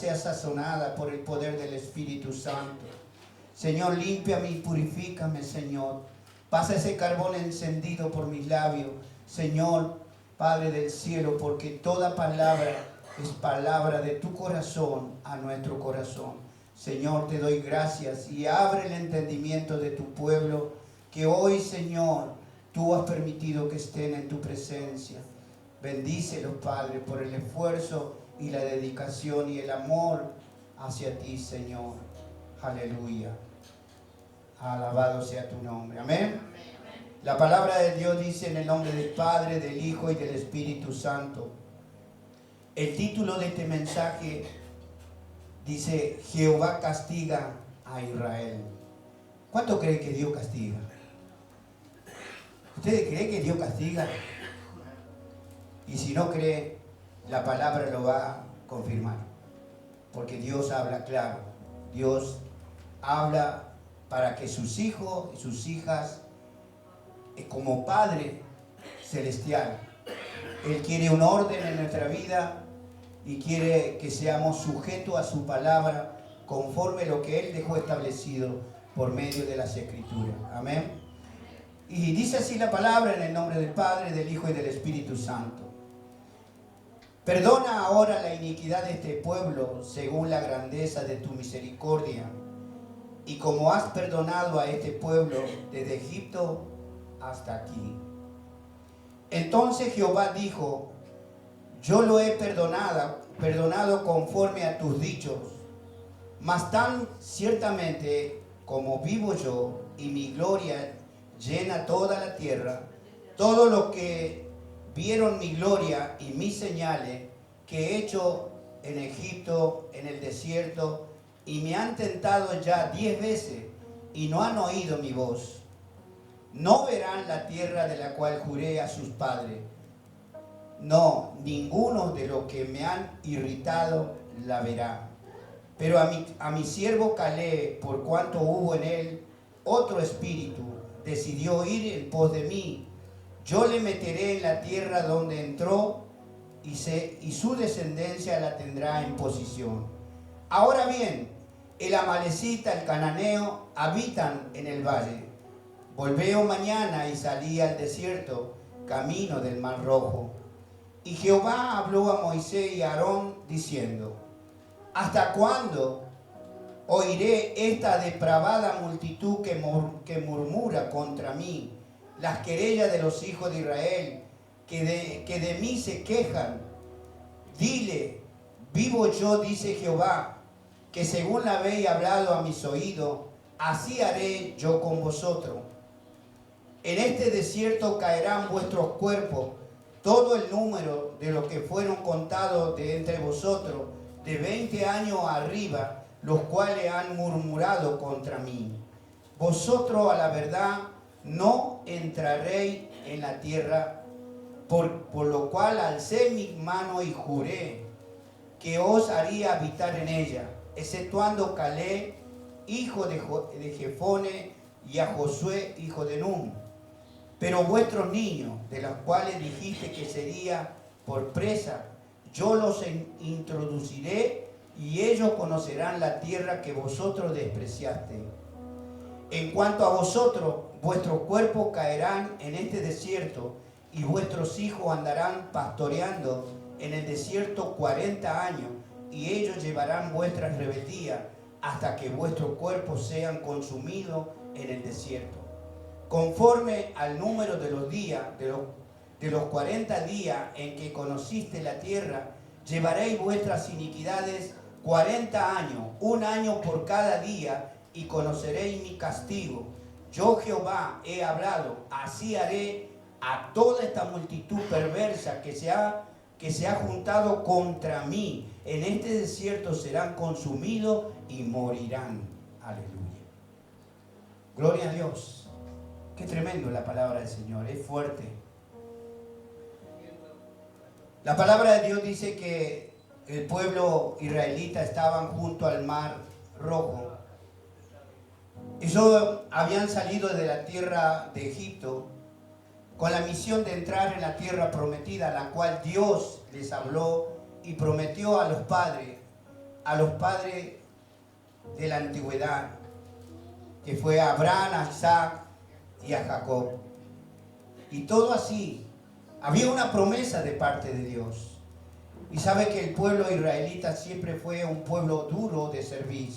sea sazonada por el poder del Espíritu Santo. Señor, límpiame y purifícame, Señor. Pasa ese carbón encendido por mis labios, Señor, Padre del cielo, porque toda palabra es palabra de tu corazón a nuestro corazón. Señor, te doy gracias y abre el entendimiento de tu pueblo, que hoy, Señor, tú has permitido que estén en tu presencia. Bendícelos, Padre, por el esfuerzo y la dedicación y el amor hacia ti, Señor. Aleluya. Alabado sea tu nombre. Amén. La palabra de Dios dice en el nombre del Padre, del Hijo y del Espíritu Santo. El título de este mensaje dice: Jehová castiga a Israel. ¿Cuánto cree que Dios castiga? ¿Ustedes creen que Dios castiga? Y si no cree, la palabra lo va a confirmar. Porque Dios habla claro. Dios habla para que sus hijos y sus hijas, como Padre celestial, Él quiere un orden en nuestra vida y quiere que seamos sujetos a su palabra conforme a lo que Él dejó establecido por medio de las Escrituras. Amén. Y dice así la palabra en el nombre del Padre, del Hijo y del Espíritu Santo. Perdona ahora la iniquidad de este pueblo según la grandeza de tu misericordia, y como has perdonado a este pueblo desde Egipto hasta aquí. Entonces Jehová dijo: yo lo he perdonado conforme a tus dichos, mas tan ciertamente como vivo yo y mi gloria llena toda la tierra, todo lo que vieron mi gloria y mis señales que he hecho en Egipto, en el desierto, y me han tentado ya 10 veces y no han oído mi voz. No verán la tierra de la cual juré a sus padres. No, ninguno de los que me han irritado la verá. Pero a mi siervo Caleb, por cuanto hubo en él otro espíritu, decidió ir en pos de mí. Yo le meteré en la tierra donde entró y su descendencia la tendrá en posesión. Ahora bien, el amalecita, el cananeo, habitan en el valle. Volveo mañana y salí al desierto, camino del Mar Rojo. Y Jehová habló a Moisés y a Aarón diciendo: ¿hasta cuándo oiré esta depravada multitud que murmura contra mí, las querellas de los hijos de Israel, que de mí se quejan? Dile: vivo yo, dice Jehová, que según la habéis hablado a mis oídos, así haré yo con vosotros. En este desierto caerán vuestros cuerpos, todo el número de los que fueron contados de entre vosotros, de 20 años arriba, los cuales han murmurado contra mí. Vosotros a la verdad no entraréis en la tierra, por lo cual alcé mi mano y juré que os haría habitar en ella, exceptuando Caleb, hijo de Jefone, y a Josué, hijo de Nun. Pero vuestros niños, de los cuales dijiste que sería por presa, yo los introduciré y ellos conocerán la tierra que vosotros despreciasteis. En cuanto a vosotros, vuestros cuerpos caerán en este desierto y vuestros hijos andarán pastoreando en el desierto 40 años, y ellos llevarán vuestras rebeldías hasta que vuestros cuerpos sean consumidos en el desierto. Conforme al número de los días, de los 40 días en que conociste la tierra, llevaréis vuestras iniquidades 40 años, un año por cada día, y conoceréis mi castigo. Yo Jehová he hablado, así haré a toda esta multitud perversa que se ha juntado contra mí. En este desierto serán consumidos y morirán. Aleluya. Gloria a Dios. Qué tremendo la palabra del Señor, es fuerte. La palabra de Dios dice que el pueblo israelita estaban junto al Mar Rojo. Ellos habían salido de la tierra de Egipto con la misión de entrar en la tierra prometida, la cual Dios les habló y prometió a los padres a los padres de la antigüedad, que fue a Abraham, a Isaac y a Jacob. Y todo así, había una promesa de parte de Dios. Y sabe que el pueblo israelita siempre fue un pueblo duro de servir.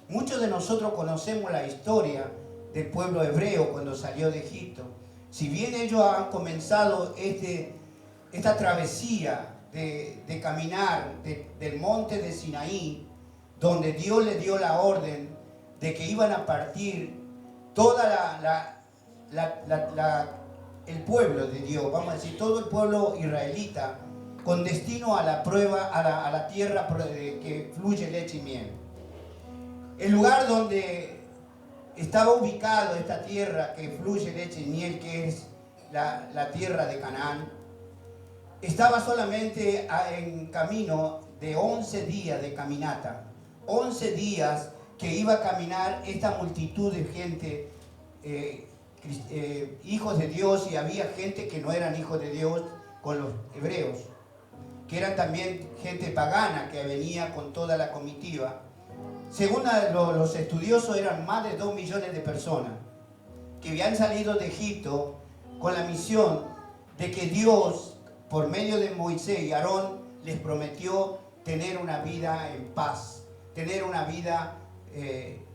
Muchos de nosotros conocemos la historia del pueblo hebreo cuando salió de Egipto. Si bien ellos han comenzado esta travesía de caminar del monte de Sinaí, donde Dios le dio la orden de que iban a partir toda el pueblo de Dios, vamos a decir, todo el pueblo israelita, con destino a la prueba, a la tierra que fluye leche y miel. El lugar donde estaba ubicado esta tierra que fluye leche y miel, que es la tierra de Canaán, estaba solamente en camino de 11 días de caminata. 11 días que iba a caminar esta multitud de gente, hijos de Dios, y había gente que no eran hijos de Dios con los hebreos, que eran también gente pagana que venía con toda la comitiva. Según los estudiosos, eran más de 2 millones de personas que habían salido de Egipto con la misión de que Dios, por medio de Moisés y Aarón, les prometió tener una vida en paz, tener una vida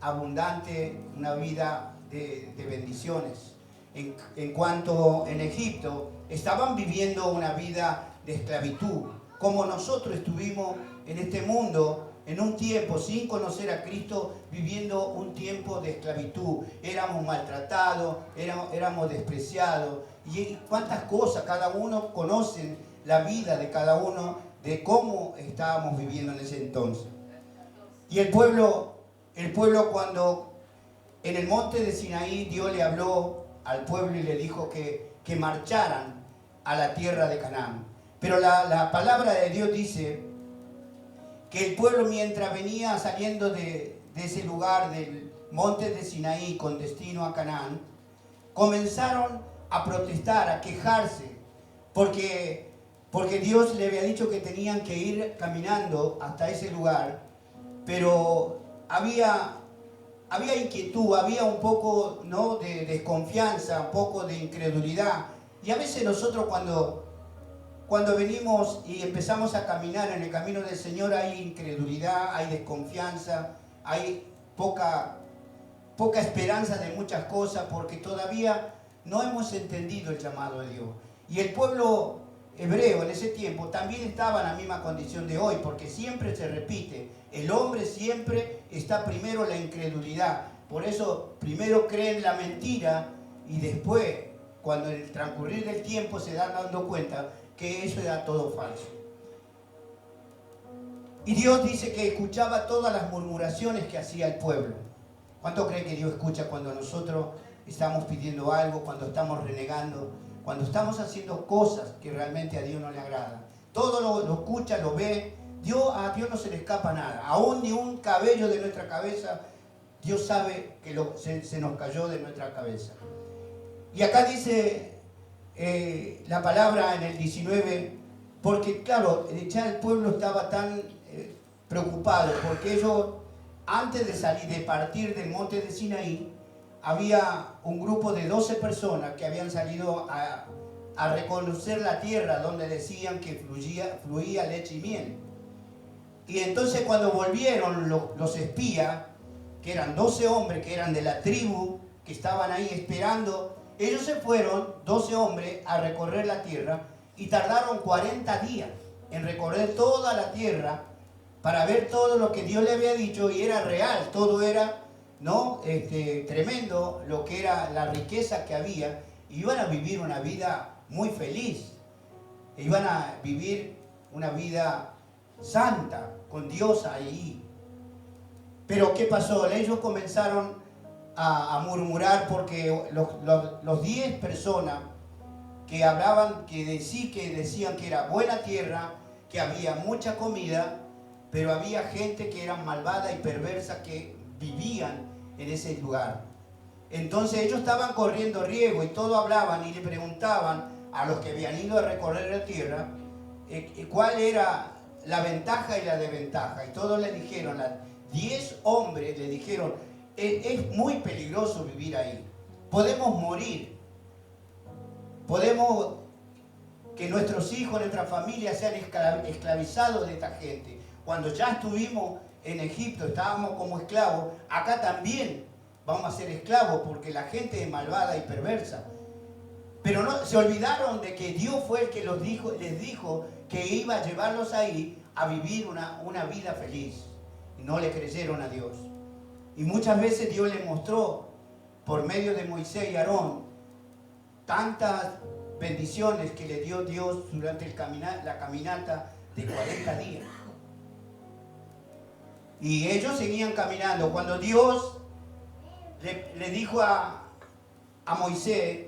abundante, una vida de bendiciones. En cuanto en Egipto, estaban viviendo una vida de esclavitud, como nosotros estuvimos en este mundo en un tiempo sin conocer a Cristo, viviendo un tiempo de esclavitud. Éramos maltratados, éramos despreciados, y cuántas cosas, cada uno conoce la vida de cada uno, de cómo estábamos viviendo en ese entonces. Y el pueblo cuando en el monte de Sinaí Dios le habló al pueblo y le dijo que marcharan a la tierra de Canaán. Pero la palabra de Dios dice que el pueblo, mientras venía saliendo de ese lugar del monte de Sinaí con destino a Canaán, comenzaron a protestar, a quejarse, porque Dios le había dicho que tenían que ir caminando hasta ese lugar, pero había inquietud, había un poco, ¿no?, de desconfianza, un poco de incredulidad. Y a veces nosotros cuando venimos y empezamos a caminar en el camino del Señor, hay incredulidad, hay desconfianza, hay poca esperanza de muchas cosas, porque todavía no hemos entendido el llamado de Dios. Y el pueblo hebreo en ese tiempo también estaba en la misma condición de hoy, porque siempre se repite, el hombre siempre está primero en la incredulidad. Por eso primero creen la mentira y después, cuando en el transcurrir del tiempo se dan dando cuenta que eso era todo falso. Y Dios dice que escuchaba todas las murmuraciones que hacía el pueblo. ¿Cuánto cree que Dios escucha cuando nosotros estamos pidiendo algo, cuando estamos renegando, cuando estamos haciendo cosas que realmente a Dios no le agradan? Todo lo escucha, lo ve. A Dios no se le escapa nada. Aún ni un cabello de nuestra cabeza, Dios sabe que se nos cayó de nuestra cabeza. Y acá dice la palabra en el 19, porque claro, ya el pueblo estaba tan preocupado, porque ellos, antes de partir del monte de Sinaí, había un grupo de 12 personas que habían salido a reconocer la tierra donde decían que fluía leche y miel. Y entonces cuando volvieron los espías, que eran 12 hombres, que eran de la tribu, que estaban ahí esperando, ellos se fueron, 12 hombres, a recorrer la tierra, y tardaron 40 días en recorrer toda la tierra para ver todo lo que Dios le había dicho, y era real, todo era, ¿no?, tremendo, lo que era la riqueza que había. Y iban a vivir una vida muy feliz, iban a vivir una vida santa, con Dios ahí. Pero ¿qué pasó? Ellos comenzaron a murmurar, porque los 10 personas que hablaban, que decían que era buena tierra, que había mucha comida, pero había gente que era malvada y perversa que vivían en ese lugar. Entonces ellos estaban corriendo riesgo, y todos hablaban y le preguntaban a los que habían ido a recorrer la tierra cuál era la ventaja y la desventaja. Y todos le dijeron, 10 hombres le dijeron, es muy peligroso vivir ahí. Podemos morir. Podemos que nuestros hijos, nuestra familia sean esclavizados de esta gente. Cuando ya estuvimos en Egipto, estábamos como esclavos, acá también vamos a ser esclavos porque la gente es malvada y perversa. Pero no, se olvidaron de que Dios fue el que les dijo que iba a llevarlos ahí a vivir una vida feliz. Y no le creyeron a Dios. Y muchas veces Dios les mostró por medio de Moisés y Aarón tantas bendiciones que le dio Dios durante la caminata de 40 días. Y ellos seguían caminando. Cuando Dios le dijo a Moisés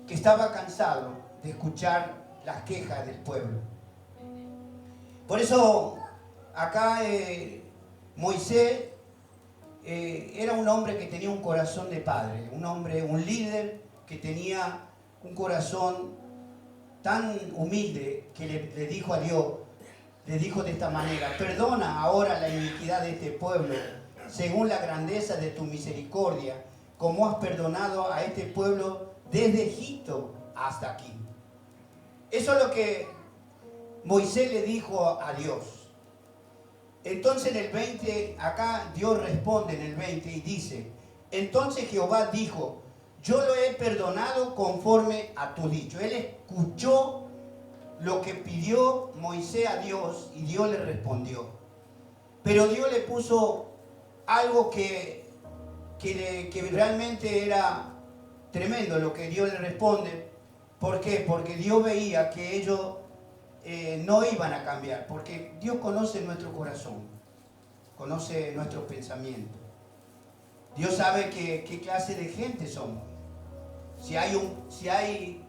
que estaba cansado de escuchar las quejas del pueblo. Por eso acá Moisés era un hombre que tenía un corazón de padre, un líder que tenía un corazón tan humilde que le dijo a Dios, le dijo de esta manera: perdona ahora la iniquidad de este pueblo, según la grandeza de tu misericordia, como has perdonado a este pueblo desde Egipto hasta aquí. Eso es lo que Moisés le dijo a Dios. Entonces en el 20, acá Dios responde en el 20 y dice: entonces Jehová dijo, yo lo he perdonado conforme a tu dicho. Él escuchó lo que pidió Moisés a Dios y Dios le respondió. Pero Dios le puso algo que realmente era tremendo lo que Dios le responde. ¿Por qué? Porque Dios veía que ellos no iban a cambiar. Porque Dios conoce nuestro corazón, conoce nuestros pensamientos. Dios sabe qué clase de gente somos. Si hay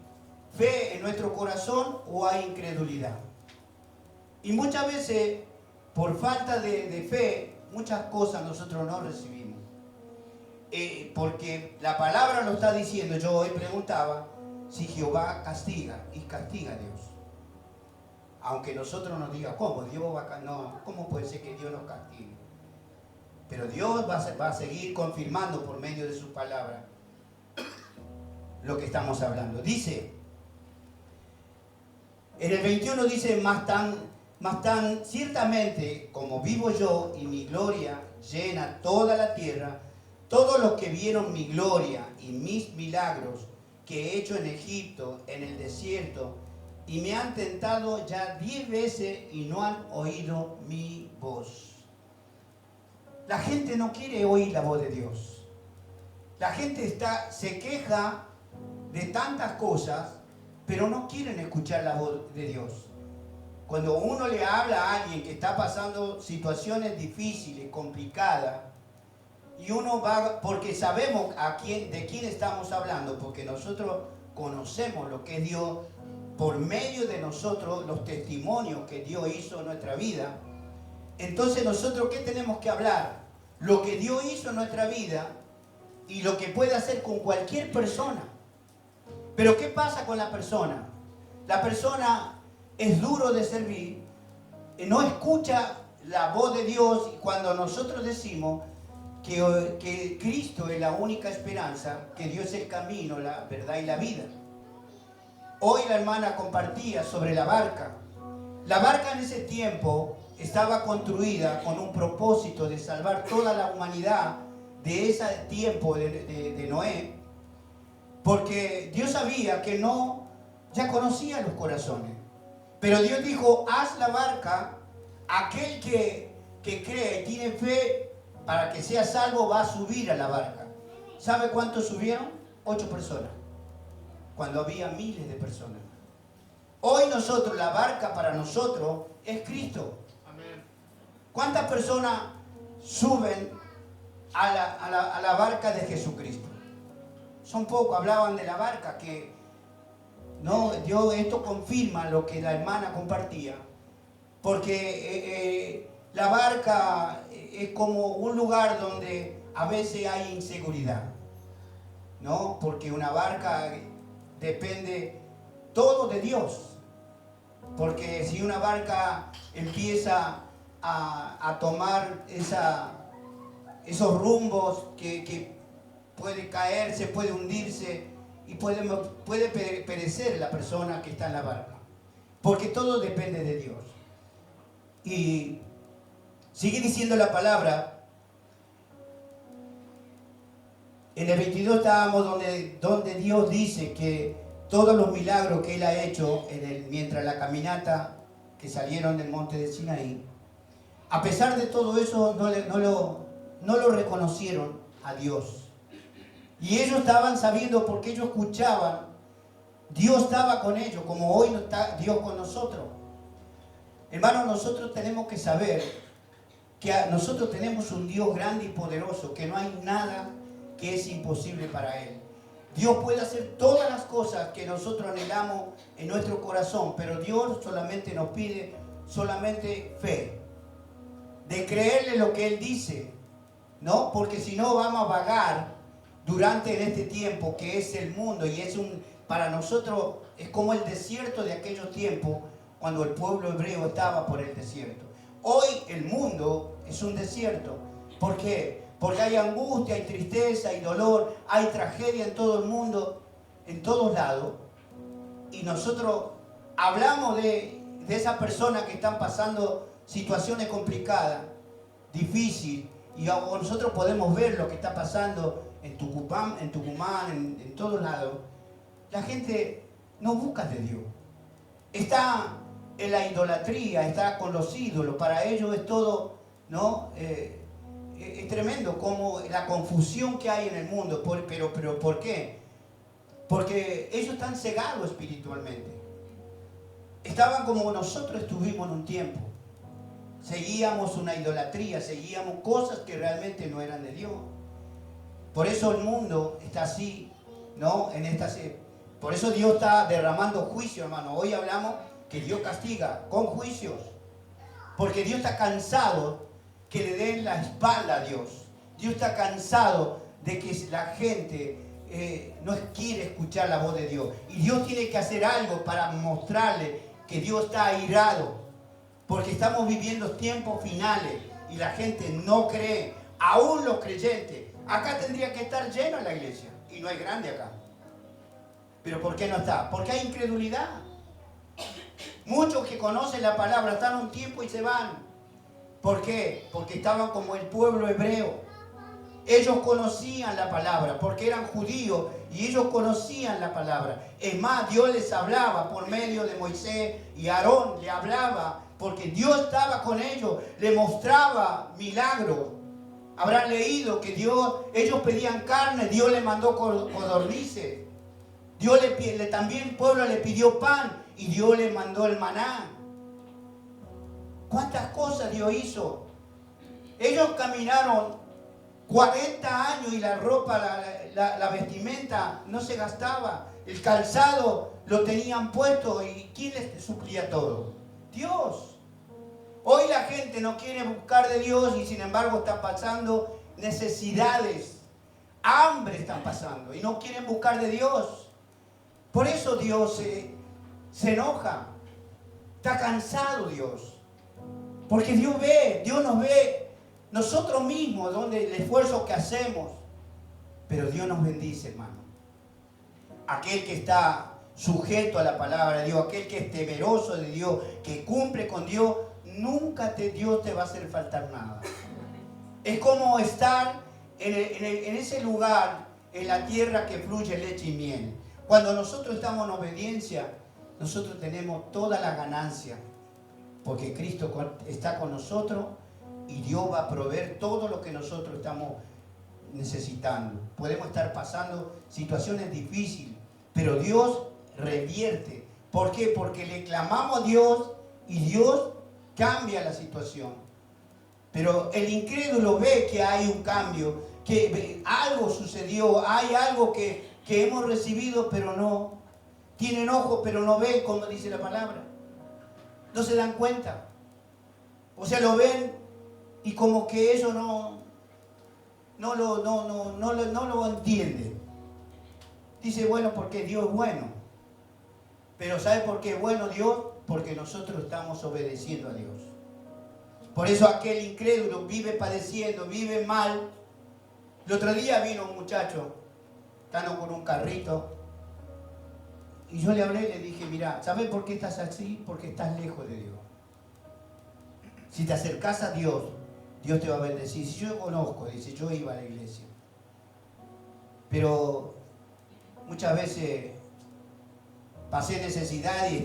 fe en nuestro corazón o hay incredulidad. Y muchas veces, por falta de fe, muchas cosas nosotros no recibimos. Porque la palabra lo está diciendo. Yo hoy preguntaba si Jehová castiga, y castiga a Dios. Aunque nosotros nos diga, ¿cómo? ¿Cómo puede ser que Dios nos castigue? Pero Dios va a seguir confirmando por medio de su palabra lo que estamos hablando. Dice, en el 21 dice, más tan ciertamente como vivo yo y mi gloria llena toda la tierra, todos los que vieron mi gloria y mis milagros que he hecho en Egipto, en el desierto, y me han tentado ya 10 veces y no han oído mi voz. La gente no quiere oír la voz de Dios. La gente se queja de tantas cosas, pero no quieren escuchar la voz de Dios. Cuando uno le habla a alguien que está pasando situaciones difíciles, complicadas, y uno va, porque sabemos de quién estamos hablando, porque nosotros conocemos lo que es Dios, por medio de nosotros, los testimonios que Dios hizo en nuestra vida. Entonces nosotros, ¿qué tenemos que hablar? Lo que Dios hizo en nuestra vida y lo que puede hacer con cualquier persona. Pero ¿qué pasa con la persona? La persona es duro de servir, no escucha la voz de Dios. Y cuando nosotros decimos que Cristo es la única esperanza, que Dios es el camino, la verdad y la vida. Hoy la hermana compartía sobre la barca. La barca en ese tiempo estaba construida con un propósito de salvar toda la humanidad de ese tiempo de Noé, porque Dios sabía que ya conocía los corazones. Pero Dios dijo, haz la barca, aquel que cree y tiene fe para que sea salvo va a subir a la barca. ¿Sabe cuántos subieron? 8 personas, cuando había miles de personas. Hoy nosotros, la barca para nosotros es Cristo. ¿Cuántas personas suben a la barca de Jesucristo? Son pocos. Hablaban de la barca, que esto confirma lo que la hermana compartía, porque la barca es como un lugar donde a veces hay inseguridad, ¿no? Porque una barca depende todo de Dios. Porque si una barca empieza a tomar esos rumbos que puede caerse, puede hundirse y puede perecer la persona que está en la barca. Porque todo depende de Dios. Y sigue diciendo la palabra. En el 22 estábamos donde Dios dice que todos los milagros que Él ha hecho mientras la caminata que salieron del monte de Sinaí, a pesar de todo eso no lo reconocieron a Dios. Y ellos estaban sabiendo, porque ellos escuchaban, Dios estaba con ellos, como hoy no está Dios con nosotros. Hermanos, nosotros tenemos que saber que nosotros tenemos un Dios grande y poderoso, que no hay nada que es imposible para Él. Dios puede hacer todas las cosas que nosotros anhelamos en nuestro corazón, pero Dios solamente nos pide solamente fe, de creerle lo que Él dice, ¿no? Porque si no vamos a vagar durante este tiempo que es el mundo, y para nosotros es como el desierto de aquellos tiempos cuando el pueblo hebreo estaba por el desierto. Hoy el mundo es un desierto. ¿Por qué? Porque hay angustia, hay tristeza, hay dolor, hay tragedia en todo el mundo, en todos lados. Y nosotros hablamos de esas personas que están pasando situaciones complicadas, difíciles, y nosotros podemos ver lo que está pasando en Tucumán, en todos lados. La gente no busca de Dios. Está en la idolatría, está con los ídolos. Para ellos es todo, ¿no? Es tremendo como la confusión que hay en el mundo. Pero ¿por qué? Porque ellos están cegados espiritualmente. Estaban como nosotros estuvimos en un tiempo. Seguíamos una idolatría, seguíamos cosas que realmente no eran de Dios. Por eso el mundo está así, ¿no? Por eso Dios está derramando juicio, hermano. Hoy hablamos que Dios castiga con juicios. Porque Dios está cansado que le den la espalda a Dios. Dios está cansado de que la gente no quiere escuchar la voz de Dios. Y Dios tiene que hacer algo para mostrarle que Dios está airado. Porque estamos viviendo tiempos finales y la gente no cree. Aún los creyentes. Acá tendría que estar lleno la iglesia. Y no hay grande acá. ¿Pero por qué no está? Porque hay incredulidad. Muchos que conocen la palabra están un tiempo y se van. ¿Por qué? Porque estaban como el pueblo hebreo. Ellos conocían la palabra porque eran judíos y ellos conocían la palabra. Es más, Dios les hablaba por medio de Moisés y Aarón, le hablaba porque Dios estaba con ellos, le mostraba milagros. Habrán leído que ellos pedían carne, Dios les mandó codornices. También el pueblo le pidió pan y Dios le mandó el maná. ¿Cuántas cosas Dios hizo? Ellos caminaron 40 años y la ropa, la vestimenta no se gastaba. El calzado lo tenían puesto. ¿Y quién les suplía todo? Dios. Hoy la gente no quiere buscar de Dios y sin embargo está pasando necesidades. Hambre están pasando y no quieren buscar de Dios. Por eso Dios se enoja. Está cansado Dios. Porque Dios nos ve nosotros mismos, donde el esfuerzo que hacemos. Pero Dios nos bendice, hermano. Aquel que está sujeto a la palabra de Dios, aquel que es temeroso de Dios, que cumple con Dios, nunca Dios te va a hacer faltar nada. Es como estar en ese lugar, en la tierra que fluye leche y miel. Cuando nosotros estamos en obediencia, nosotros tenemos toda la ganancia. Porque Cristo está con nosotros y Dios va a proveer todo lo que nosotros estamos necesitando. Podemos estar pasando situaciones difíciles, pero Dios revierte. ¿Por qué? Porque le clamamos a Dios y Dios cambia la situación. Pero el incrédulo ve que hay un cambio, que algo sucedió, hay algo que hemos recibido, pero no. Tienen ojos, pero no ven, como dice la palabra. No se dan cuenta. O sea, lo ven y como que ellos no lo entienden. Dice, bueno, porque Dios es bueno. Pero ¿sabe por qué es bueno Dios? porque nosotros estamos obedeciendo a Dios. Por eso aquel incrédulo vive padeciendo, vive mal. El otro día vino un muchacho, estando con un carrito, y yo le hablé y le dije, mira, ¿sabes por qué estás así? Porque estás lejos de Dios. Si te acercas a Dios, Dios te va a bendecir. Si yo conozco, dice, yo iba a la iglesia. Pero muchas veces pasé necesidad y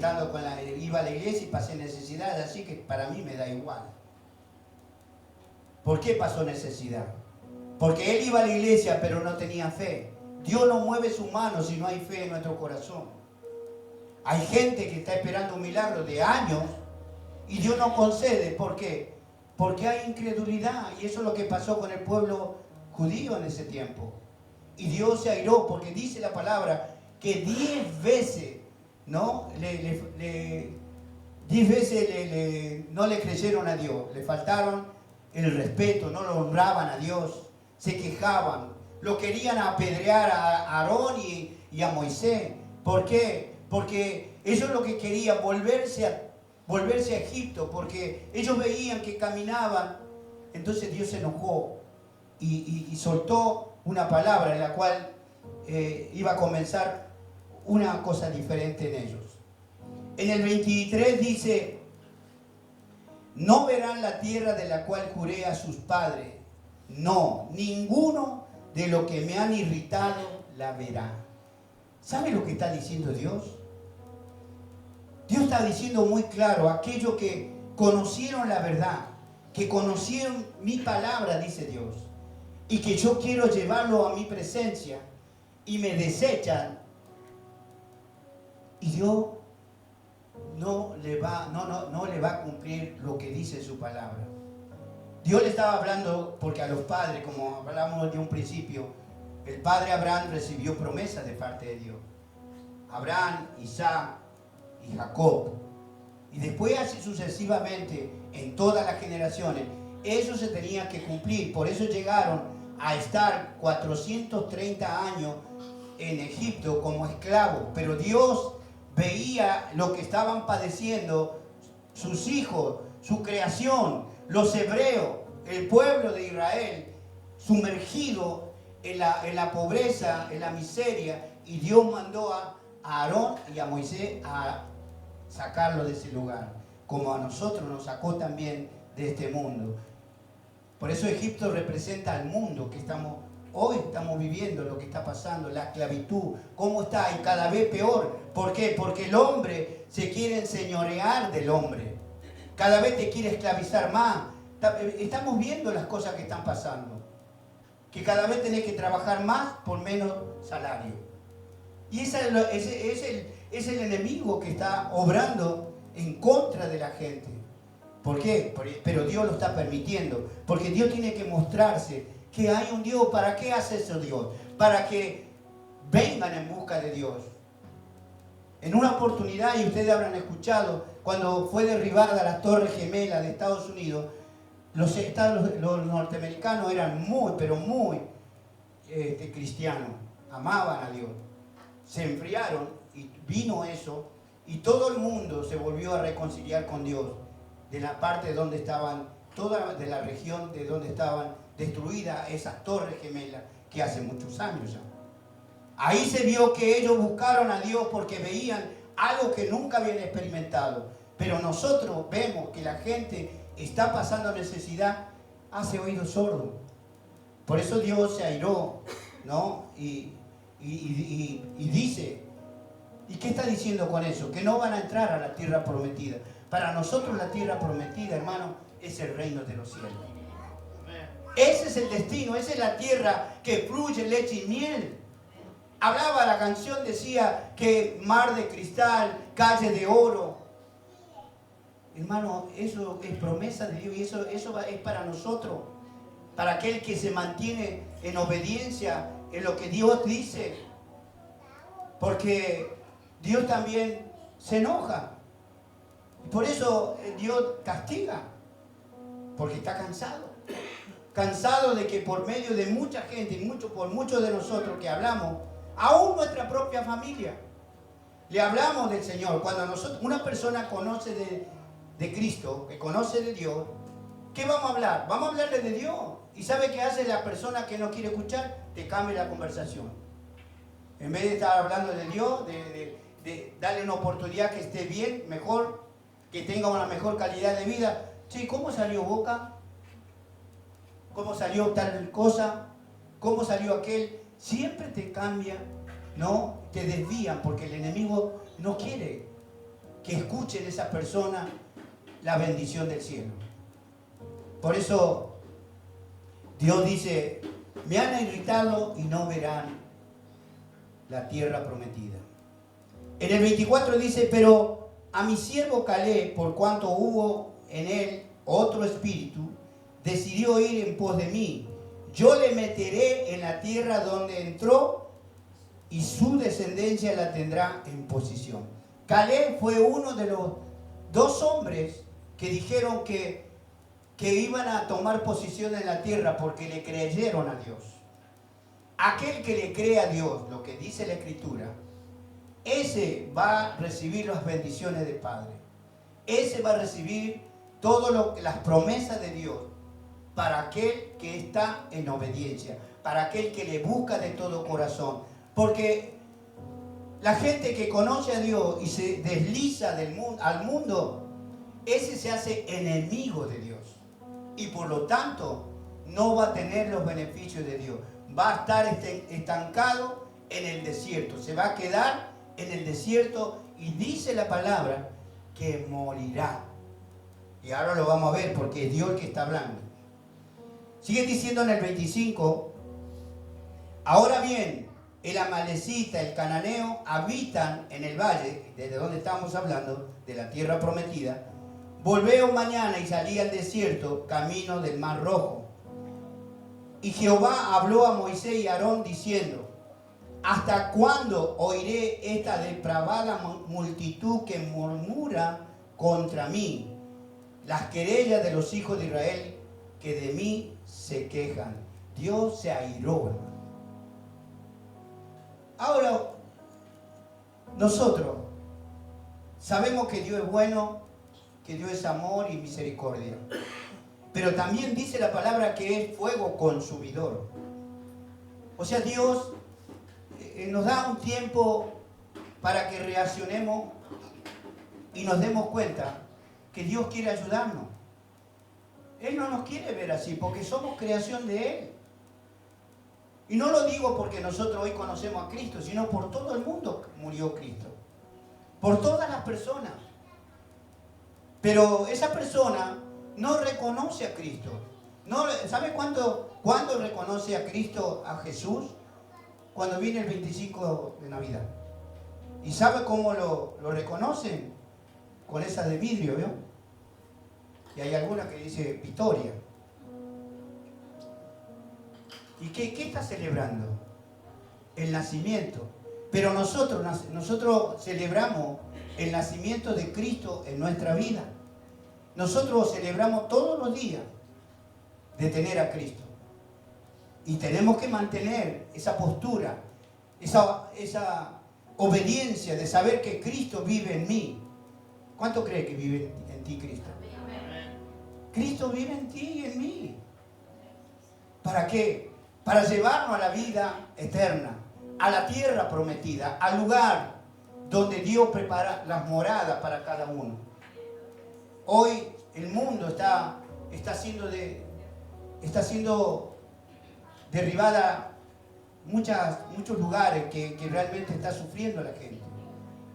iba a la iglesia y pasé necesidad, así que para mí me da igual. ¿Por qué pasó necesidad? Porque él iba a la iglesia pero no tenía fe. Dios no mueve su mano si no hay fe en nuestro corazón. Hay gente que está esperando un milagro de años y Dios no concede. ¿Por qué? Porque hay incredulidad, y eso es lo que pasó con el pueblo judío en ese tiempo. Y Dios se airó porque dice la palabra que 10 veces, ¿no? 10 veces no le creyeron a Dios, le faltaron el respeto, no lo honraban a Dios, se quejaban, lo querían apedrear a Aarón y a Moisés. ¿Por qué? Porque ellos lo que querían, volverse a Egipto, porque ellos veían que caminaban. Entonces Dios se enojó y soltó una palabra en la cual iba a comenzar una cosa diferente en ellos. En el 23 dice, no verán la tierra de la cual juré a sus padres, no, ninguno de los que me han irritado la verá. ¿Sabe lo que está diciendo Dios? Dios está diciendo muy claro, aquellos que conocieron la verdad, que conocieron mi palabra, dice Dios, y que yo quiero llevarlo a mi presencia y me desechan, y Dios no le va a cumplir lo que dice su palabra. Dios le estaba hablando porque a los padres, como hablamos de un principio, el padre Abraham recibió promesas de parte de Dios. Abraham, Isaac y Jacob. Y después así sucesivamente en todas las generaciones, eso se tenía que cumplir. Por eso llegaron a estar 430 años en Egipto como esclavos. Pero Dios veía lo que estaban padeciendo sus hijos, su creación, los hebreos, el pueblo de Israel, sumergido en la pobreza, en la miseria. Y Dios mandó a Aarón y a Moisés a sacarlo de ese lugar, como a nosotros nos sacó también de este mundo. Por eso Egipto representa al mundo que hoy estamos viviendo, lo que está pasando, la esclavitud, cómo está, y cada vez peor. ¿Por qué? Porque el hombre se quiere enseñorear del hombre, cada vez te quiere esclavizar más. Estamos viendo las cosas que están pasando, que cada vez tenés que trabajar más por menos salario. Y ese es el enemigo que está obrando en contra de la gente. ¿Por qué? Pero Dios lo está permitiendo, porque Dios tiene que mostrarse que hay un Dios. ¿Para qué hace eso Dios? Para que vengan en busca de Dios. En una oportunidad, y ustedes habrán escuchado, cuando fue derribada la Torre Gemela de Estados Unidos, los norteamericanos eran muy, pero muy cristianos, amaban a Dios. Se enfriaron y vino eso, y todo el mundo se volvió a reconciliar con Dios, de la parte donde estaban, toda de la región de donde estaban destruidas esas torres gemelas, que hace muchos años ya. Ahí se vio que ellos buscaron a Dios porque veían algo que nunca habían experimentado. Pero nosotros vemos que la gente está pasando necesidad, hace oídos sordos. Por eso Dios se airó, ¿no? Y dice, ¿y qué está diciendo con eso? Que no van a entrar a la tierra prometida. Para nosotros la tierra prometida, hermano, es el reino de los cielos. Ese es el destino, esa es la tierra que fluye leche y miel. Hablaba la canción, decía que mar de cristal, calle de oro. Hermano, eso es promesa de Dios, y eso es para nosotros, para aquel que se mantiene en obediencia en lo que Dios dice. Porque Dios también se enoja. Por eso Dios castiga, porque está cansado de que por medio de mucha gente y por muchos de nosotros que hablamos, aún nuestra propia familia, le hablamos del Señor. Cuando una persona conoce de Cristo, que conoce de Dios, ¿qué vamos a hablar? Vamos a hablarle de Dios. ¿Y sabe qué hace la persona que no quiere escuchar? Te cambia la conversación. En vez de estar hablando de Dios, de darle una oportunidad que esté bien, mejor, que tenga una mejor calidad de vida. Che, ¿cómo salió Boca? ¿Cómo salió tal cosa? ¿Cómo salió aquel? Siempre te cambian, ¿no? Te desvían porque el enemigo no quiere que escuchen esa persona la bendición del cielo. Por eso Dios dice, me han irritado y no verán la tierra prometida. En el 24 dice, pero a mi siervo Caleb, por cuanto hubo en él otro espíritu, decidió ir en pos de mí. Yo le meteré en la tierra donde entró y su descendencia la tendrá en posesión. Caleb fue uno de los 2 hombres que dijeron que iban a tomar posición en la tierra porque le creyeron a Dios. Aquel que le cree a Dios, lo que dice la Escritura, ese va a recibir las bendiciones del Padre. Ese va a recibir todas las promesas de Dios para aquel que está en obediencia, para aquel que le busca de todo corazón. Porque la gente que conoce a Dios y se desliza al mundo, ese se hace enemigo de Dios. Y por lo tanto, no va a tener los beneficios de Dios. Va a estar estancado en el desierto. Se va a quedar en el desierto y dice la palabra que morirá. Y ahora lo vamos a ver porque es Dios el que está hablando. Sigue diciendo en el 25, ahora bien, el amalecita, el cananeo, habitan en el valle, desde donde estamos hablando, de la tierra prometida. Volveos mañana y salí al desierto, camino del Mar Rojo. Y Jehová habló a Moisés y a Aarón diciendo, ¿hasta cuándo oiré esta depravada multitud que murmura contra mí? Las querellas de los hijos de Israel que de mí se quejan. Dios se airó, hermano. Ahora, nosotros sabemos que Dios es bueno, que Dios es amor y misericordia. Pero también dice la palabra que es fuego consumidor. O sea, Dios nos da un tiempo para que reaccionemos y nos demos cuenta que Dios quiere ayudarnos. Él no nos quiere ver así porque somos creación de Él. Y no lo digo porque nosotros hoy conocemos a Cristo, sino por todo el mundo murió Cristo. Por todas las personas. Pero esa persona no reconoce a Cristo. No, ¿sabe cuándo reconoce a Cristo, a Jesús? Cuando viene el 25 de Navidad. ¿Y sabe cómo lo reconocen? Con esa de vidrio, ¿vio? Y hay alguna que dice Victoria. ¿Y qué está celebrando? El nacimiento. Pero nosotros celebramos el nacimiento de Cristo en nuestra vida. Nosotros celebramos todos los días de tener a Cristo. Y tenemos que mantener esa postura, esa obediencia de saber que Cristo vive en mí. ¿Cuánto cree que vive en ti Cristo? Cristo vive en ti y en mí. ¿Para qué? Para llevarnos a la vida eterna, a la tierra prometida, al lugar donde Dios prepara las moradas para cada uno. Hoy el mundo está siendo derribada muchos lugares que realmente está sufriendo la gente.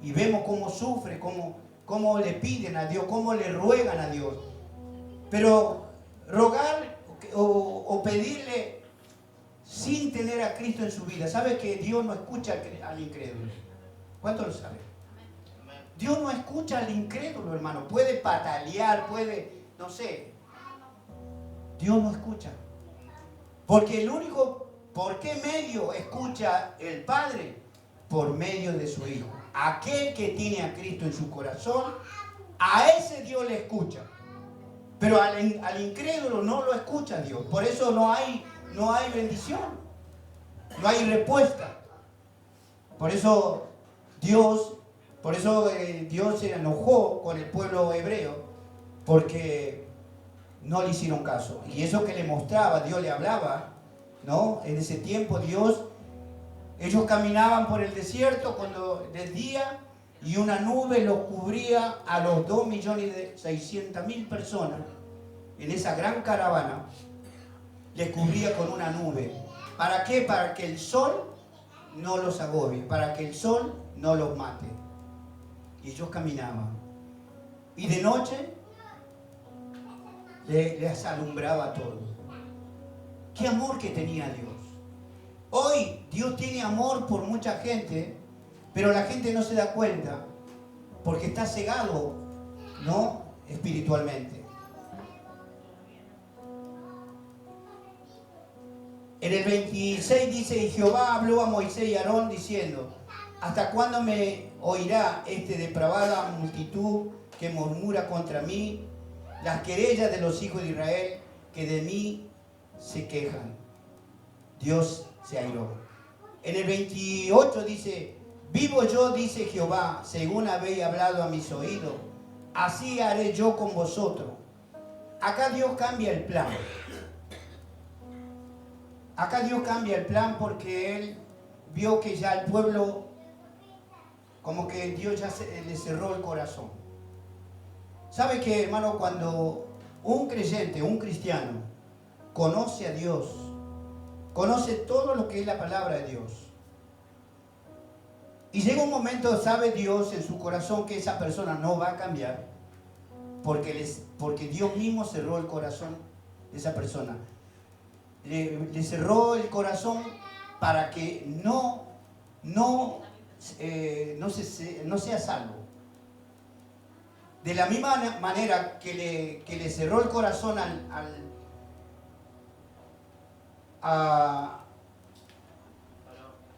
Y vemos cómo sufre, cómo le piden a Dios, cómo le ruegan a Dios. Pero rogar o pedirle sin tener a Cristo en su vida. ¿Sabe que Dios no escucha al incrédulo? ¿Cuánto lo sabe? Dios no escucha al incrédulo, hermano. Puede patalear, no sé. Dios no escucha. Porque ¿por qué medio escucha el Padre? Por medio de su Hijo. Aquel que tiene a Cristo en su corazón, a ese Dios le escucha. Pero al incrédulo no lo escucha Dios. Por eso no hay bendición. No hay respuesta. Por eso Dios Por eso Dios se enojó con el pueblo hebreo, porque no le hicieron caso. Y eso que le mostraba, Dios le hablaba, ¿no? En ese tiempo ellos caminaban por el desierto cuando del día y una nube los cubría a los 2.600.000 personas. En esa gran caravana les cubría con una nube. ¿Para qué? Para que el sol no los agobie, para que el sol no los mate. Y ellos caminaban. Y de noche les alumbraba todo. Qué amor que tenía Dios. Hoy Dios tiene amor por mucha gente, pero la gente no se da cuenta porque está cegado, ¿no? Espiritualmente. En el 26 dice: y Jehová habló a Moisés y a Aarón diciendo: ¿hasta cuándo me oirá esta depravada multitud que murmura contra mí? Las querellas de los hijos de Israel que de mí se quejan. Dios se airó. En el 28 dice: vivo yo, dice Jehová, según habéis hablado a mis oídos, así haré yo con vosotros. Acá Dios cambia el plan. Acá Dios cambia el plan porque Él vio que ya el pueblo, como que Dios ya le cerró el corazón. ¿Sabe qué, hermano? Cuando un creyente, un cristiano, conoce a Dios, conoce todo lo que es la palabra de Dios, y llega un momento, sabe Dios en su corazón que esa persona no va a cambiar, porque Dios mismo cerró el corazón de esa persona. Le cerró el corazón para que no sea salvo. De la misma manera que le cerró el corazón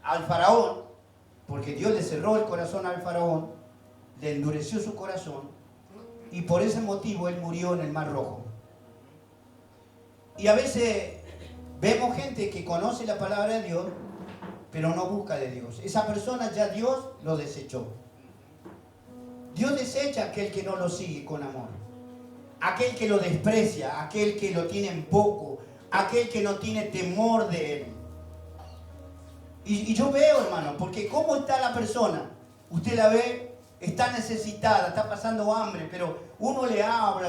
al faraón, porque Dios le cerró el corazón al faraón, le endureció su corazón, y por ese motivo él murió en el Mar Rojo. Y a veces vemos gente que conoce la palabra de Dios, pero no busca de Dios. Esa persona ya Dios lo desechó. Dios desecha a aquel que no lo sigue con amor, aquel que lo desprecia, aquel que lo tiene en poco, aquel que no tiene temor de Él. Y yo veo, hermano, porque cómo está la persona, usted la ve, está necesitada, está pasando hambre, pero uno le habla,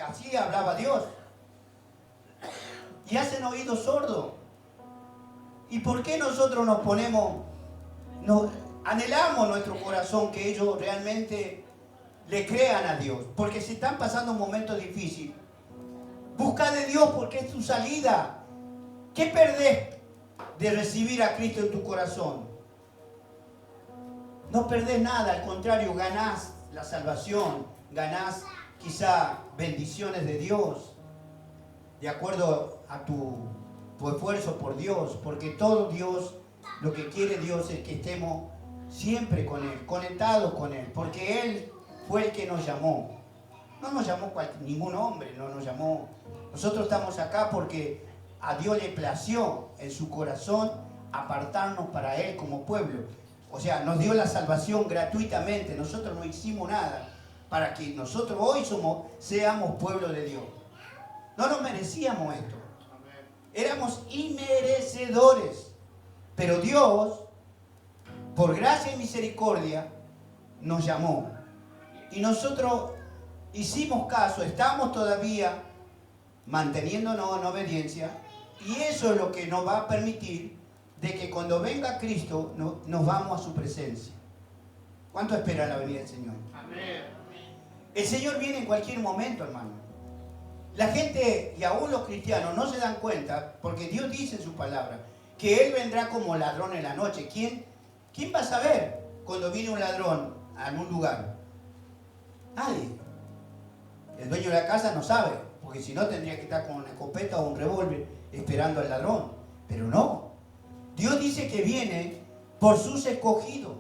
así hablaba Dios. Y hacen oídos sordos. ¿Y por qué nosotros anhelamos nuestro corazón que ellos realmente le crean a Dios? Porque si están pasando un momento difícil, busca de Dios porque es tu salida. ¿Qué perdés de recibir a Cristo en tu corazón? No perdés nada, al contrario, ganás la salvación, ganás quizá bendiciones de Dios, de acuerdo a tu esfuerzo por Dios, porque todo Dios, lo que quiere Dios es que estemos siempre con Él, conectados con Él, porque Él fue el que nos llamó. No nos llamó ningún hombre, no nos llamó. Nosotros estamos acá porque a Dios le plació en su corazón apartarnos para Él como pueblo. O sea, nos dio la salvación gratuitamente, nosotros no hicimos nada para que nosotros hoy seamos pueblo de Dios. No nos merecíamos esto. Éramos inmerecedores. Pero Dios, por gracia y misericordia, nos llamó. Y nosotros hicimos caso, estamos todavía manteniéndonos en obediencia. Y eso es lo que nos va a permitir de que cuando venga Cristo nos vamos a su presencia. ¿Cuánto espera la venida del Señor? Amén. El Señor viene en cualquier momento, hermano. La gente y aún los cristianos no se dan cuenta, porque Dios dice en su palabra que Él vendrá como ladrón en la noche. ¿Quién va a saber cuando viene un ladrón a algún lugar? Nadie. El dueño de la casa no sabe, porque si no tendría que estar con una escopeta o un revólver esperando al ladrón. Pero no. Dios dice que viene por sus escogidos.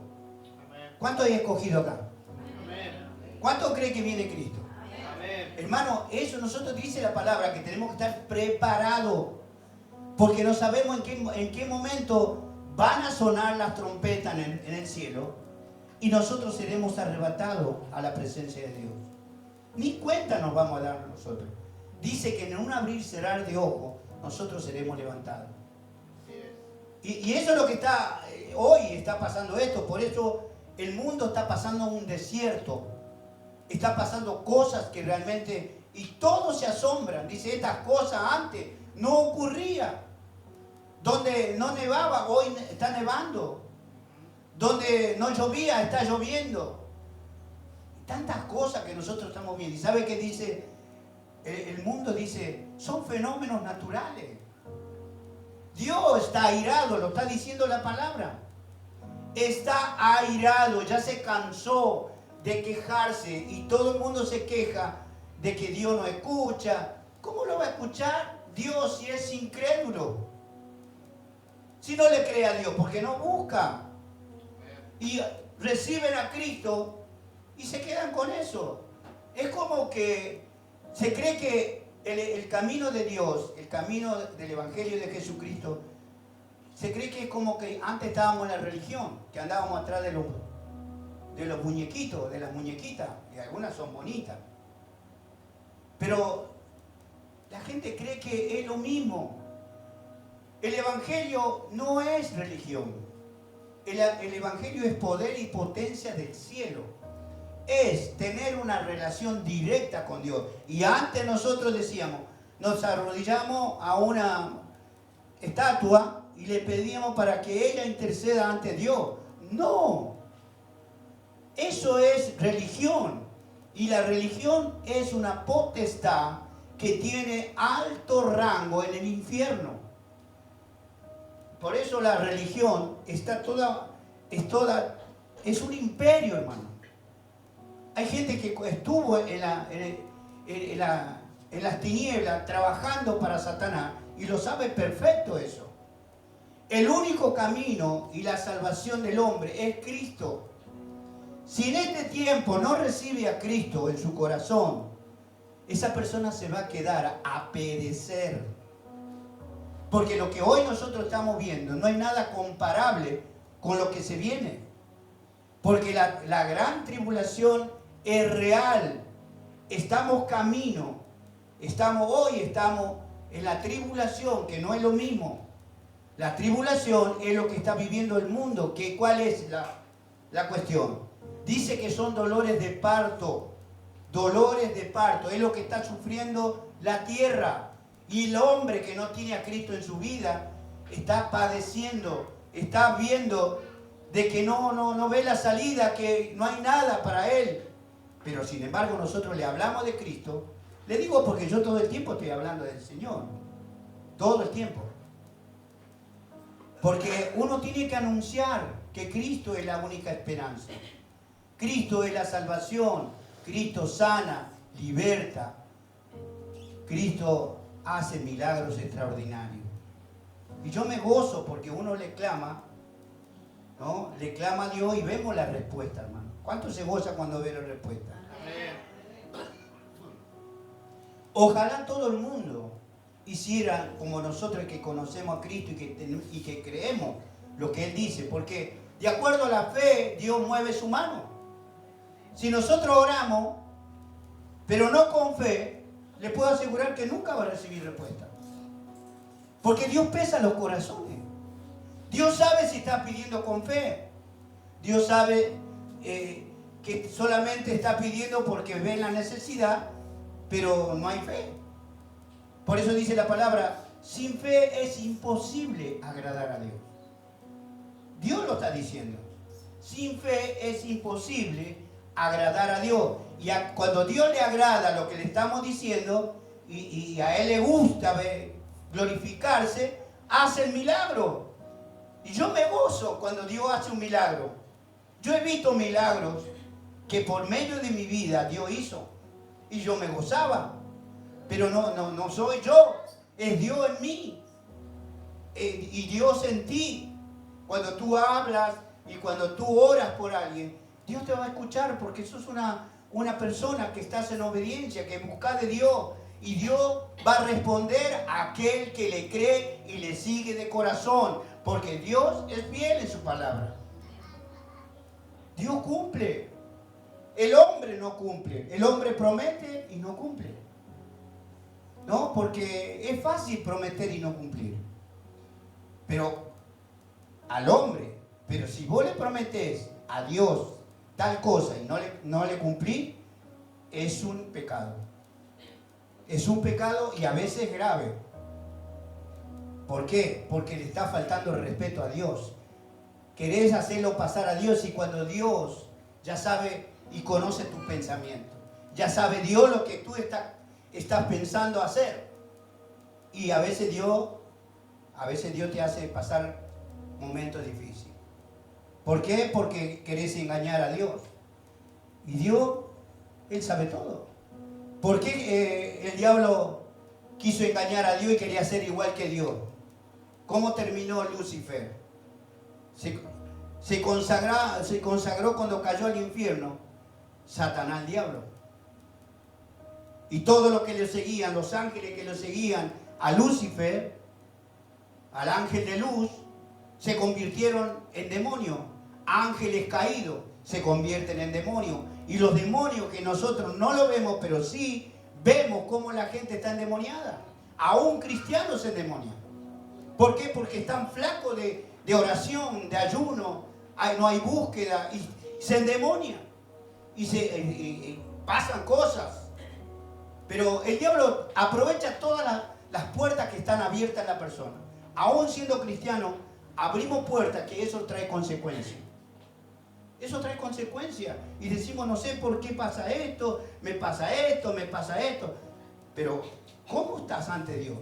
¿Cuántos hay escogidos acá? ¿Cuántos cree que viene Cristo? Hermano, eso nosotros dice la palabra, que tenemos que estar preparados, porque no sabemos en qué momento van a sonar las trompetas en el cielo, y nosotros seremos arrebatados a la presencia de Dios. Ni cuenta nos vamos a dar nosotros. Dice que en un abrir y cerrar de ojos nosotros seremos levantados. Y eso es lo que está hoy está pasando esto. Por eso el mundo está pasando un desierto. Está pasando cosas que realmente, y todos se asombran. Dice, estas cosas antes no ocurría. Donde no nevaba, hoy está nevando. Donde no llovía, está lloviendo. Tantas cosas que nosotros estamos viendo. ¿Y sabe qué dice? El mundo dice, son fenómenos naturales. Dios está airado, lo está diciendo la palabra. Está airado, ya se cansó de quejarse y todo el mundo se queja de que Dios no escucha. ¿Cómo lo va a escuchar Dios si es incrédulo? Si no le cree a Dios, porque no busca. Y reciben a Cristo y se quedan con eso. Es como que se cree que el camino de Dios, el camino del Evangelio de Jesucristo, se cree que es como que antes estábamos en la religión, que andábamos atrás de los muñequitos, de las muñequitas, y algunas son bonitas. Pero la gente cree que es lo mismo. El Evangelio no es religión. El Evangelio es poder y potencia del cielo. Es tener una relación directa con Dios. Y antes nosotros decíamos, nos arrodillamos a una estatua y le pedíamos para que ella interceda ante Dios. No. Eso es religión. Y la religión es una potestad que tiene alto rango en el infierno. Por eso la religión está es un imperio, hermano. Hay gente que estuvo en las tinieblas trabajando para Satanás y lo sabe perfecto eso. El único camino y la salvación del hombre es Cristo. Si en este tiempo no recibe a Cristo en su corazón, esa persona se va a quedar a perecer. Porque lo que hoy nosotros estamos viendo no hay nada comparable con lo que se viene. Porque la gran tribulación es real. Estamos camino. Hoy estamos en la tribulación, que no es lo mismo. La tribulación es lo que está viviendo el mundo. ¿Cuál es la cuestión? Dice que son dolores de parto. Dolores de parto. Es lo que está sufriendo la tierra. Y el hombre que no tiene a Cristo en su vida está padeciendo, está viendo de que no ve la salida, que no hay nada para él. Pero sin embargo nosotros le hablamos de Cristo. Le digo porque yo todo el tiempo estoy hablando del Señor. Todo el tiempo. Porque uno tiene que anunciar que Cristo es la única esperanza. Cristo es la salvación. Cristo sana, liberta. Cristo hace milagros extraordinarios. Y yo me gozo porque uno le clama, ¿no? Le clama a Dios y vemos la respuesta, hermano. ¿Cuánto se goza cuando ve la respuesta? Ojalá todo el mundo hiciera como nosotros que conocemos a Cristo y que creemos lo que Él dice, porque de acuerdo a la fe Dios mueve su mano. Si nosotros oramos, pero no con fe, le puedo asegurar que nunca va a recibir respuesta. Porque Dios pesa los corazones. Dios sabe si está pidiendo con fe. Dios sabe que solamente está pidiendo porque ve la necesidad, pero no hay fe. Por eso dice la palabra, sin fe es imposible agradar a Dios. Dios lo está diciendo. Sin fe es imposible agradar a Dios. Y cuando Dios le agrada lo que le estamos diciendo y a Él le gusta glorificarse, hace el milagro. Y yo me gozo cuando Dios hace un milagro. Yo he visto milagros que por medio de mi vida Dios hizo. Y yo me gozaba. Pero no soy yo. Es Dios en mí. Y Dios en ti. Cuando tú hablas y cuando tú oras por alguien, Dios te va a escuchar porque sos una persona que estás en obediencia, que busca de Dios. Y Dios va a responder a aquel que le cree y le sigue de corazón. Porque Dios es fiel en su palabra. Dios cumple. El hombre no cumple. El hombre promete y no cumple. ¿No? Porque es fácil prometer y no cumplir. Pero al hombre, pero si vos le prometés a Dios tal cosa y no le cumplís, es un pecado. Es un pecado y a veces grave. ¿Por qué? Porque le está faltando el respeto a Dios. Querés hacerlo pasar a Dios y cuando Dios ya sabe y conoce tus pensamientos, ya sabe Dios lo que tú estás pensando hacer. Y a veces Dios te hace pasar momentos difíciles. ¿Por qué? Porque querés engañar a Dios. Y Dios, Él sabe todo. ¿Por qué el diablo quiso engañar a Dios y quería ser igual que Dios? ¿Cómo terminó Lucifer? Se consagró cuando cayó al infierno Satanás, el diablo. Y todos los que lo seguían, los ángeles que lo seguían a Lucifer, al ángel de luz, se convirtieron en demonios. Ángeles caídos se convierten en demonios. Y los demonios que nosotros no lo vemos, pero sí vemos cómo la gente está endemoniada. Aún cristianos se endemonian. ¿Por qué? Porque están flacos de oración, de ayuno, no hay búsqueda y se endemonian. Y pasan cosas. Pero el diablo aprovecha todas las puertas que están abiertas en la persona. Aún siendo cristiano, abrimos puertas que eso trae consecuencias. Eso trae consecuencias. Y decimos, no sé por qué pasa esto, me pasa esto, me pasa esto. Pero, ¿cómo estás ante Dios?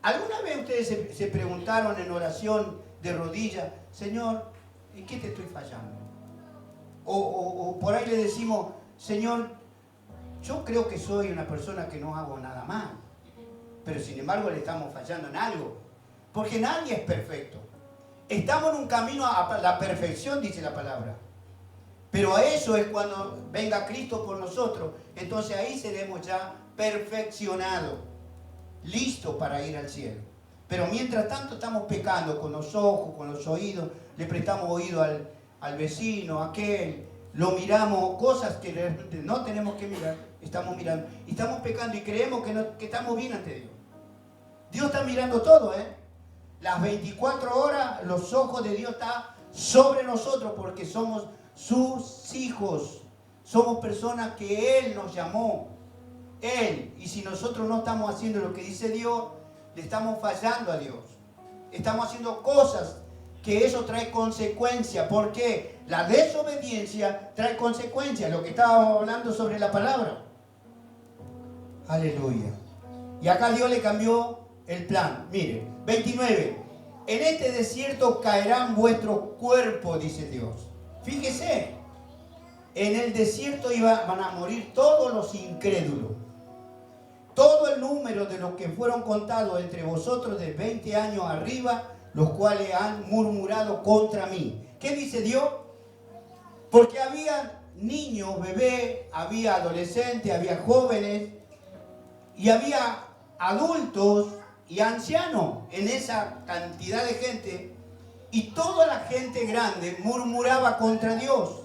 ¿Alguna vez ustedes se preguntaron en oración de rodillas, Señor, ¿en qué te estoy fallando? O por ahí le decimos, Señor, yo creo que soy una persona que no hago nada mal, pero sin embargo le estamos fallando en algo, porque nadie es perfecto. Estamos en un camino a la perfección, dice la palabra, pero a eso es cuando venga Cristo por nosotros, entonces ahí seremos ya perfeccionados, listos para ir al cielo. Pero mientras tanto estamos pecando con los ojos, con los oídos, le prestamos oído al vecino, a aquel, lo miramos, cosas que realmente no tenemos que mirar, estamos mirando. Y estamos pecando y creemos que estamos bien ante Dios. Dios está mirando todo, Las 24 horas los ojos de Dios están sobre nosotros porque somos sus hijos. Somos personas que Él nos llamó. Él. Y si nosotros no estamos haciendo lo que dice Dios, le estamos fallando a Dios. Estamos haciendo cosas que eso trae consecuencias. ¿Por qué? La desobediencia trae consecuencias. Lo que estábamos hablando sobre la palabra. Aleluya. Y acá Dios le cambió el plan. Mire, 29. En este desierto caerán vuestros cuerpos, dice Dios. Fíjese. En el desierto van a morir todos los incrédulos. Todo el número de los que fueron contados entre vosotros de 20 años arriba, los cuales han murmurado contra mí. ¿Qué dice Dios? Porque había niños, bebés, había adolescentes, había jóvenes y había adultos y ancianos en esa cantidad de gente. Y toda la gente grande murmuraba contra Dios.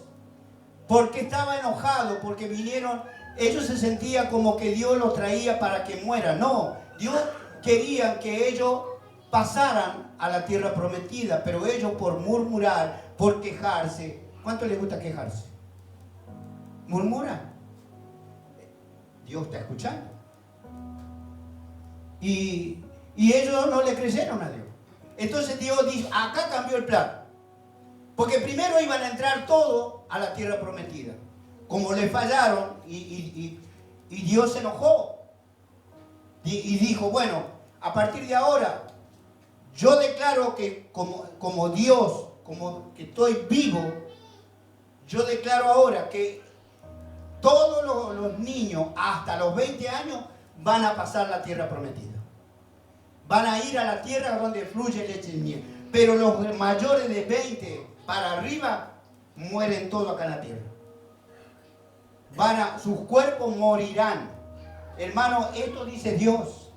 Porque estaba enojado, porque vinieron, ellos se sentían como que Dios los traía para que mueran. No, Dios quería que ellos pasaran a la tierra prometida, pero ellos por murmurar, por quejarse. ¿Cuánto les gusta quejarse? Murmuran. Dios está escuchando. Y ellos no le creyeron a Dios. Entonces Dios dice, acá cambió el plan. Porque primero iban a entrar todos a la tierra prometida. Como le fallaron y Dios se enojó. Y dijo, bueno, a partir de ahora, yo declaro que como Dios, como que estoy vivo, yo declaro ahora que todos los niños hasta los 20 años van a pasar la tierra prometida. Van a ir a la tierra donde fluye leche y miel. Pero los mayores de 20 para arriba mueren todos acá en la tierra. Sus cuerpos morirán. Hermano, esto dice Dios.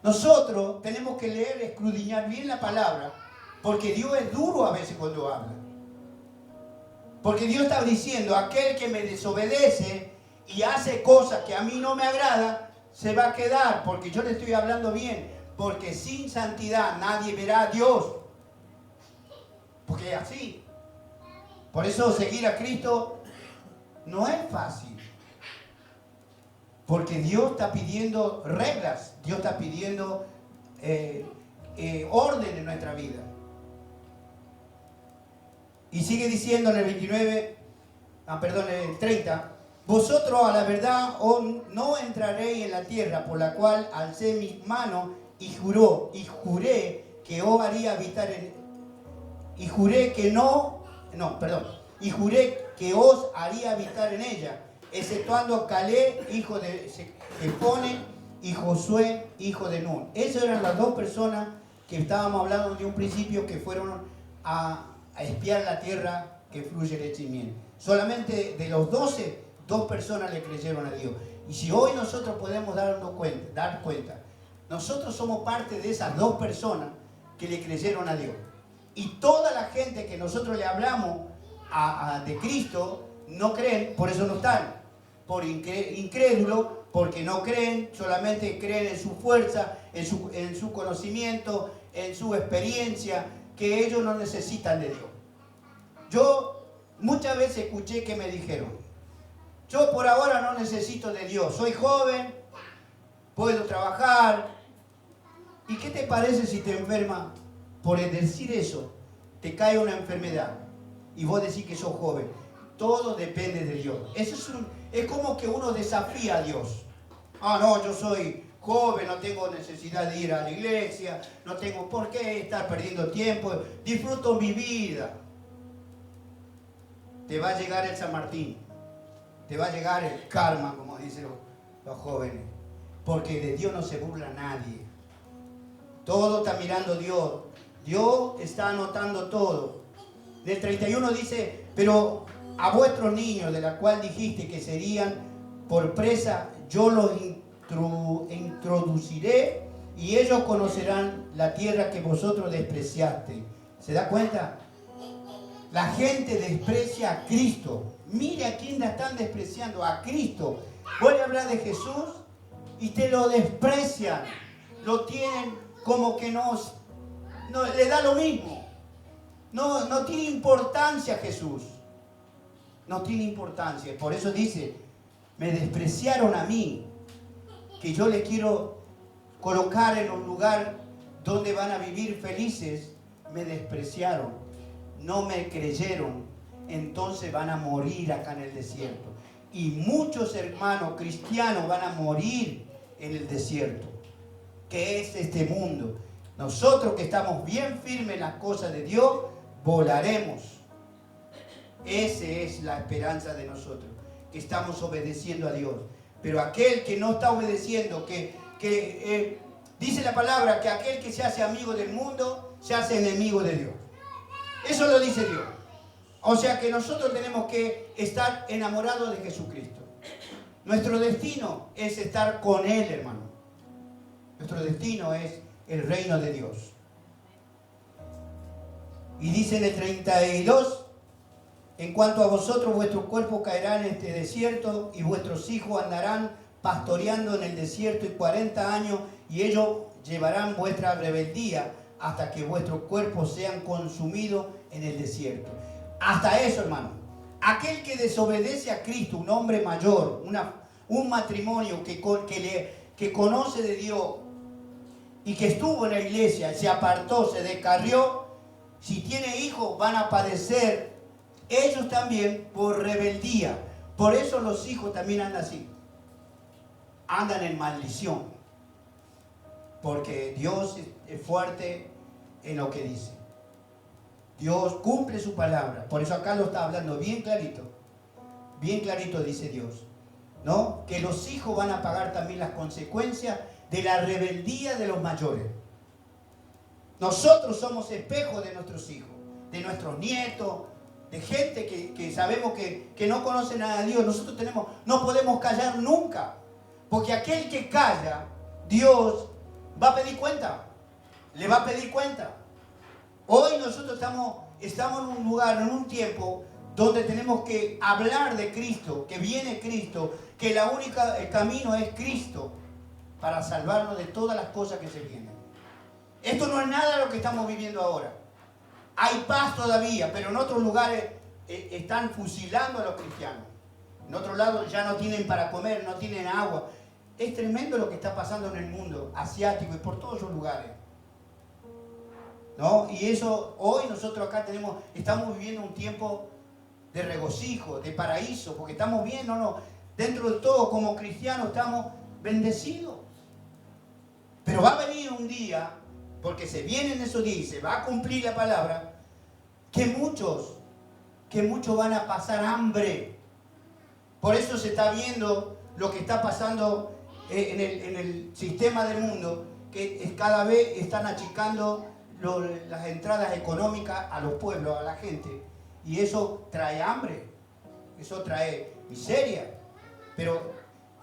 Nosotros tenemos que leer, escudriñar bien la palabra, porque Dios es duro a veces cuando habla. Porque Dios está diciendo, aquel que me desobedece y hace cosas que a mí no me agrada, se va a quedar, porque yo le estoy hablando bien, porque sin santidad nadie verá a Dios. Porque es así. Por eso seguir a Cristo no es fácil. Porque Dios está pidiendo reglas, Dios está pidiendo orden en nuestra vida. Y sigue diciendo en el 29, en el 30, vosotros a la verdad no entraréis en la tierra por la cual alcé mis manos y juré que os haría habitar y juré que os haría habitar en ella, exceptuando Caleb, hijo de Jefone, y Josué, hijo de Nun. Esas eran las dos personas que estábamos hablando de un principio que fueron a espiar la tierra que fluye leche y miel. Solamente de los 12, 2 personas le creyeron a Dios. Y si hoy nosotros podemos dar cuenta, nosotros somos parte de esas 2 personas que le creyeron a Dios. Y toda la gente que nosotros le hablamos de Cristo no creen, por eso no están. Por incrédulo, porque no creen, solamente creen en su fuerza, en su conocimiento, en su experiencia, que ellos no necesitan de Dios. Yo muchas veces escuché que me dijeron, yo por ahora no necesito de Dios, soy joven, puedo trabajar. ¿Y qué te parece si te enfermas? Por decir eso, te cae una enfermedad y vos decís que sos joven. Todo depende de Dios. Eso es como que uno desafía a Dios. No, yo soy joven, no tengo necesidad de ir a la iglesia, no tengo por qué estar perdiendo tiempo, disfruto mi vida. Te va a llegar el San Martín, te va a llegar el karma, como dicen los jóvenes, porque de Dios no se burla nadie. Todo está mirando Dios, Dios está anotando todo. Del 31 dice, pero a vuestros niños, de la cual dijiste que serían por presa, yo los introduciré y ellos conocerán la tierra que vosotros despreciaste. ¿Se da cuenta? La gente desprecia a Cristo. Mire a quién la están despreciando, a Cristo. Voy a hablar de Jesús y te lo desprecian. Lo tienen como que no le da lo mismo. No tiene importancia Jesús. No tiene importancia. Por eso dice, me despreciaron a mí, que yo les quiero colocar en un lugar donde van a vivir felices. Me despreciaron, no me creyeron, entonces van a morir acá en el desierto. Y muchos hermanos cristianos van a morir en el desierto, que es este mundo. Nosotros que estamos bien firmes en las cosas de Dios, volaremos. Esa es la esperanza de nosotros, que estamos obedeciendo a Dios. Pero aquel que no está obedeciendo, dice la palabra que aquel que se hace amigo del mundo, se hace enemigo de Dios. Eso lo dice Dios. O sea que nosotros tenemos que estar enamorados de Jesucristo. Nuestro destino es estar con Él, hermano. Nuestro destino es el reino de Dios. Y dice en el 32, en cuanto a vosotros, vuestro cuerpo caerá en este desierto y vuestros hijos andarán pastoreando en el desierto y 40 años y ellos llevarán vuestra rebeldía hasta que vuestros cuerpos sean consumidos en el desierto. Hasta eso, hermano. Aquel que desobedece a Cristo, un hombre mayor, un matrimonio que conoce de Dios y que estuvo en la iglesia, se apartó, se descarrió, si tiene hijos van a padecer ellos también por rebeldía. Por eso los hijos también andan así. Andan en maldición. Porque Dios es fuerte en lo que dice. Dios cumple su palabra. Por eso acá lo está hablando bien clarito. Bien clarito dice Dios, ¿no? Que los hijos van a pagar también las consecuencias de la rebeldía de los mayores. Nosotros somos espejos de nuestros hijos, de nuestros nietos, de gente que sabemos que no conoce nada de Dios. Nosotros no podemos callar nunca. Porque aquel que calla, Dios va a pedir cuenta. Le va a pedir cuenta. Hoy nosotros estamos en un lugar, en un tiempo, donde tenemos que hablar de Cristo, que viene Cristo, que el camino es Cristo para salvarnos de todas las cosas que se vienen. Esto no es nada de lo que estamos viviendo ahora. Hay paz todavía, pero en otros lugares están fusilando a los cristianos. En otros lados ya no tienen para comer, no tienen agua. Es tremendo lo que está pasando en el mundo asiático y por todos esos lugares, ¿no? Y eso, hoy nosotros acá estamos viviendo un tiempo de regocijo, de paraíso, porque estamos bien, dentro de todo como cristianos estamos bendecidos. Pero va a venir un día, porque se vienen esos días y se va a cumplir la palabra, que muchos van a pasar hambre. Por eso se está viendo lo que está pasando en el sistema del mundo, que cada vez están achicando las entradas económicas a los pueblos, a la gente. Y eso trae hambre, eso trae miseria. Pero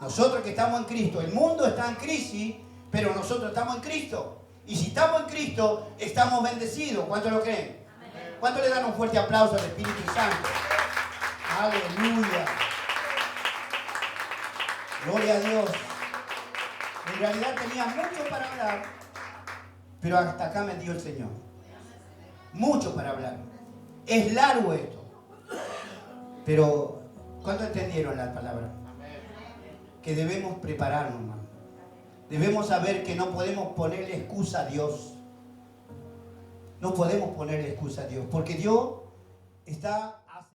nosotros que estamos en Cristo, el mundo está en crisis, pero nosotros estamos en Cristo. Y si estamos en Cristo, estamos bendecidos. ¿Cuántos lo creen? ¿Cuántos le dan un fuerte aplauso al Espíritu Santo? Aleluya. Gloria a Dios. En realidad tenía mucho para hablar, pero hasta acá me dio el Señor. Mucho para hablar. Es largo esto. Pero, ¿cuántos entendieron la palabra? Que debemos prepararnos, hermano. Debemos saber que no podemos ponerle excusa a Dios. No podemos ponerle excusa a Dios, porque Dios está